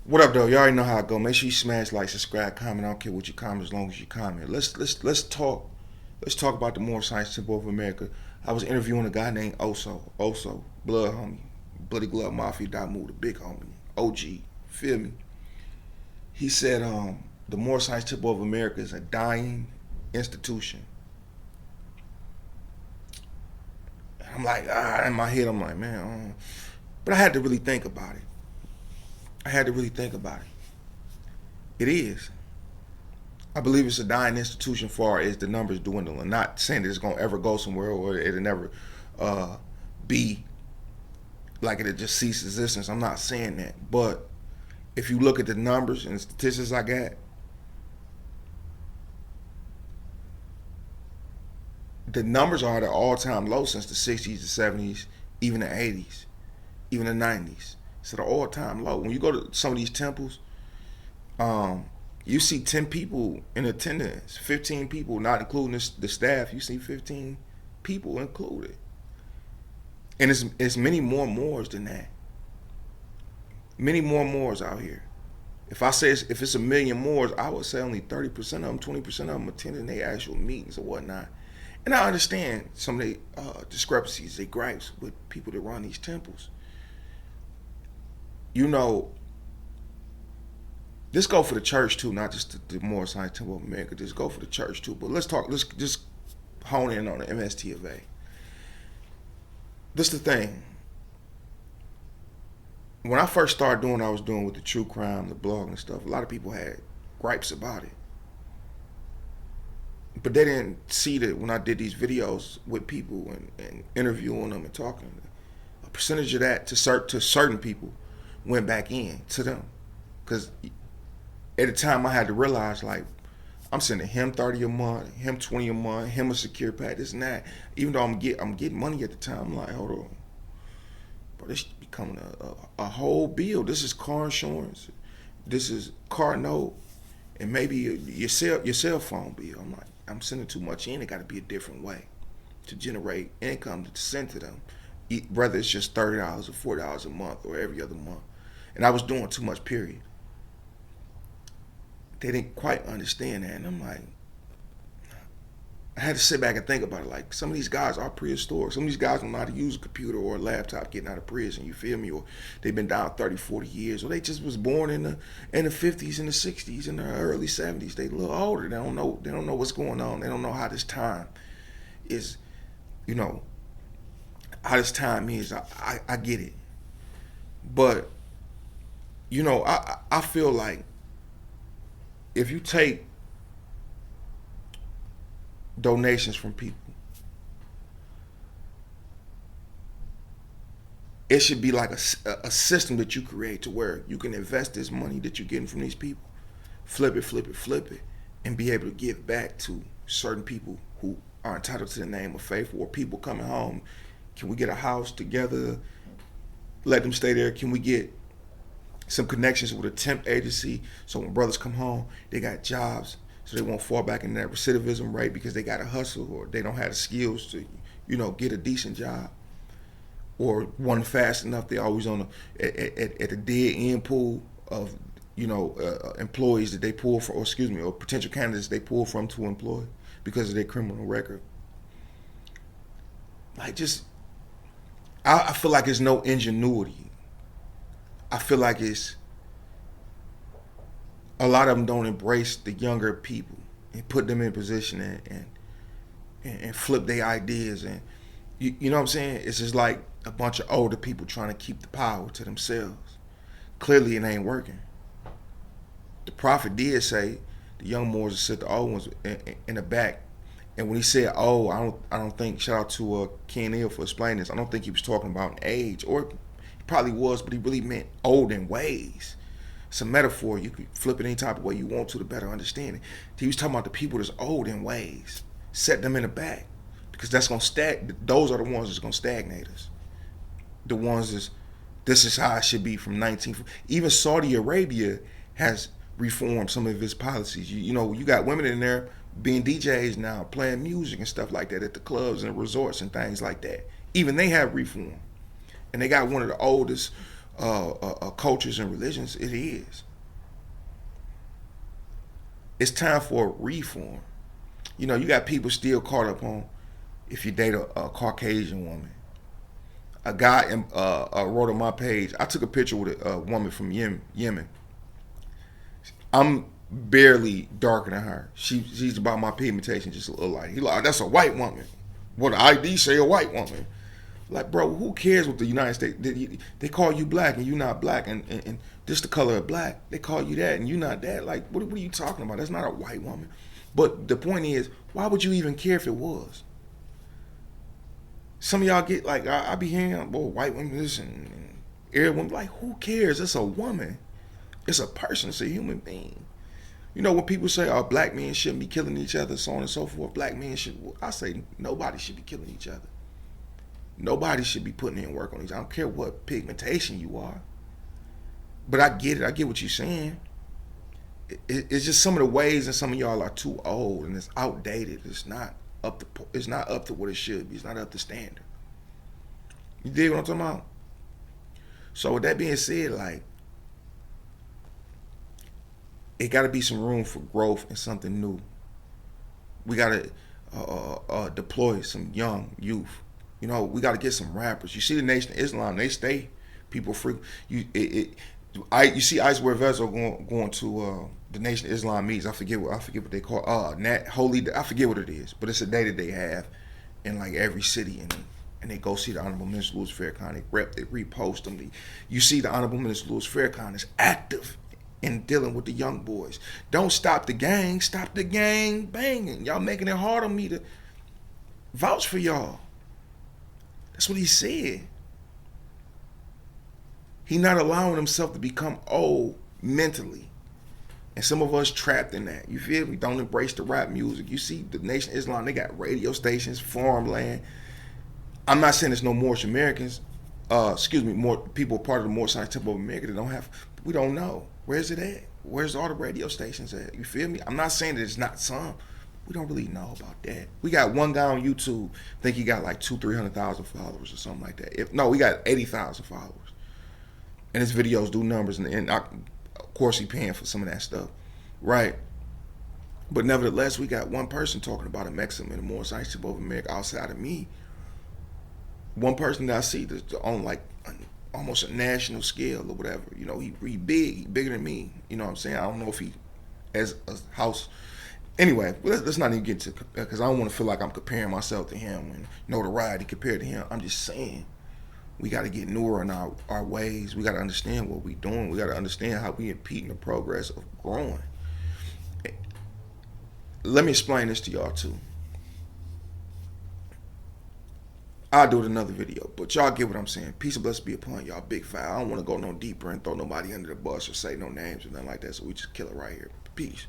What up, though? You already know how I go. Make sure you smash like, subscribe, comment. I don't care what you comment as long as you comment. Let's talk. Let's talk about the Moorish Science Temple of America. I was interviewing a guy named Oso, blood homie, Bloody Glove Mafia, Damu, the big homie, OG. Feel me? He said, the Moorish Science Temple of America is a dying institution. I'm like, in my head, I'm like, man, but I had to really think about it. I had to really think about it. It is. I believe it's a dying institution far as the numbers dwindle. I'm not saying that it's going to ever go somewhere or it'll never be like it'll just cease existence. I'm not saying that. But if you look at the numbers and the statistics I got, the numbers are at an all-time low since the 60s, the 70s, even the 80s, even the 90s. It's at an all-time low. When you go to some of these temples, you see 10 people in attendance, 15 people, not including the staff. You see 15 people included. And it's many more Moors than that. Many more Moors out here. If I say if it's a million Moors, I would say only 30% of them, 20% of them attending their actual meetings or whatnot. And I understand some of the discrepancies, they gripes with people that run these temples. You know, this go for the church too, not just the Moorish Science Temple of America. This go for the church too. But let's just hone in on the MST of A. This the thing. When I first started doing what I was doing with the true crime, the blog and stuff, a lot of people had gripes about it. But they didn't see that when I did these videos with people and interviewing them and talking, a percentage of that to certain people went back in to them. Because at the time I had to realize, like, I'm sending him 30 a month, him 20 a month, him a secure pack, this and that. Even though I'm getting money at the time, I'm like, hold on. Bro, this is becoming a whole bill. This is car insurance. This is car note. And maybe your cell phone bill. I'm like, I'm sending too much in. It got to be a different way to generate income to send to them. Whether it's just $30 or $40 a month or every other month. And I was doing too much, period. They didn't quite understand that. And I'm like, I had to sit back and think about it. Like, some of these guys are prehistoric. Some of these guys don't know how to use a computer or a laptop getting out of prison, you feel me? Or they've been down 30, 40 years. Or they just was born in the 50s and the 60s and the early 70s. They a little older. They don't know what's going on. They don't know how this time is, how this time is. I get it. But, I feel like if you take donations from people, it should be like a system that you create to where you can invest this money that you're getting from these people, flip it, and be able to give back to certain people who are entitled to the name of faith, or people coming home. Can we get a house together, let them stay there? Can we get some connections with a temp agency so when brothers come home, they got jobs, so they won't fall back in that recidivism rate because they got to hustle or they don't have the skills to, get a decent job, or one fast enough. They always on at the dead end pool of employees that they pull from, or potential candidates they pull from to employ because of their criminal record. Like, I feel like there's no ingenuity. I feel like it's a lot of them don't embrace the younger people and put them in position and flip their ideas, and you know what I'm saying? It's just like a bunch of older people trying to keep the power to themselves. Clearly it ain't working. The prophet did say the young Moors would sit the old ones in the back. And when he said, I don't think, shout out to Ken Hill for explaining this, I don't think he was talking about age, or he probably was, but he really meant old in ways. It's a metaphor. You could flip it any type of way you want to better understand it. He was talking about the people that's old in ways. Set them in the back, because that's going to those are the ones that's going to stagnate us. The ones this is how it should be from 19. Even Saudi Arabia has reformed some of its policies. You got women in there being DJs now, playing music and stuff like that at the clubs and resorts and things like that. Even they have reform. And they got one of the oldest cultures and religions. It is. It's time for a reform. You know, you got people still caught up on if you date a Caucasian woman. A guy wrote on my page. I took a picture with a woman from Yemen. I'm barely darker than her. She's about my pigmentation, just a little light. He like, that's a white woman. What the ID say a white woman? Like, bro, who cares what the United States? They call you black and you're not black, and this the color of black. They call you that and you're not that. Like, what are you talking about? That's not a white woman. But the point is, why would you even care if it was? Some of y'all get like, I be hearing, boy, white women this and everyone, like, who cares? It's a woman. It's a person. It's a human being. You know, when people say, oh, black men shouldn't be killing each other, so on and so forth, black men should, I say nobody should be killing each other. Nobody should be putting in work on these. I don't care what pigmentation you are. But I get it. I get what you're saying. It's just some of the ways, and some of y'all are too old and it's outdated. It's not up to what it should be. It's not up to standard. You dig what I'm talking about? So with that being said, like, it got to be some room for growth and something new. We got to deploy some young youth. You know, we got to get some rappers. You see the Nation of Islam, they stay people free. You see Ice Wear Vezo going to the Nation of Islam meetings. I forget what they call holy. I forget what it is, but it's a day that they have in like every city, and they go see the Honorable Minister Louis Farrakhan. They repost them. You see the Honorable Minister Louis Farrakhan is active in dealing with the young boys. Don't stop the gang. Stop the gang banging. Y'all making it hard on me to vouch for y'all. That's what he said. He not allowing himself to become old mentally. And some of us trapped in that. You feel me? Don't embrace the rap music. You see the Nation of Islam, they got radio stations, farmland. I'm not saying there's no Moorish Americans, more people part of the Moorish Science Temple of America that don't have, we don't know. Where's it at? Where's all the radio stations at? You feel me? I'm not saying that it's not some. We don't really know about that. We got one guy on YouTube, I think he got like 200,000-300,000 followers or something like that. We got 80,000 followers. And his videos do numbers, and of course he paying for some of that stuff, right? But nevertheless, we got one person talking about a Mexican in the Moorish Science Temple of America outside of me. One person that I see that's on like almost a national scale or whatever. You know, he bigger than me. You know what I'm saying? I don't know if he has a house. Anyway, let's not even get to, because I don't want to feel like I'm comparing myself to him and notoriety compared to him. I'm just saying, we got to get newer in our ways. We got to understand what we're doing. We got to understand how we impede in the progress of growing. Let me explain this to y'all too. I'll do it in another video, but y'all get what I'm saying. Peace and blessings be upon y'all, big file. I don't want to go no deeper and throw nobody under the bus or say no names or nothing like that, so we just kill it right here. Peace.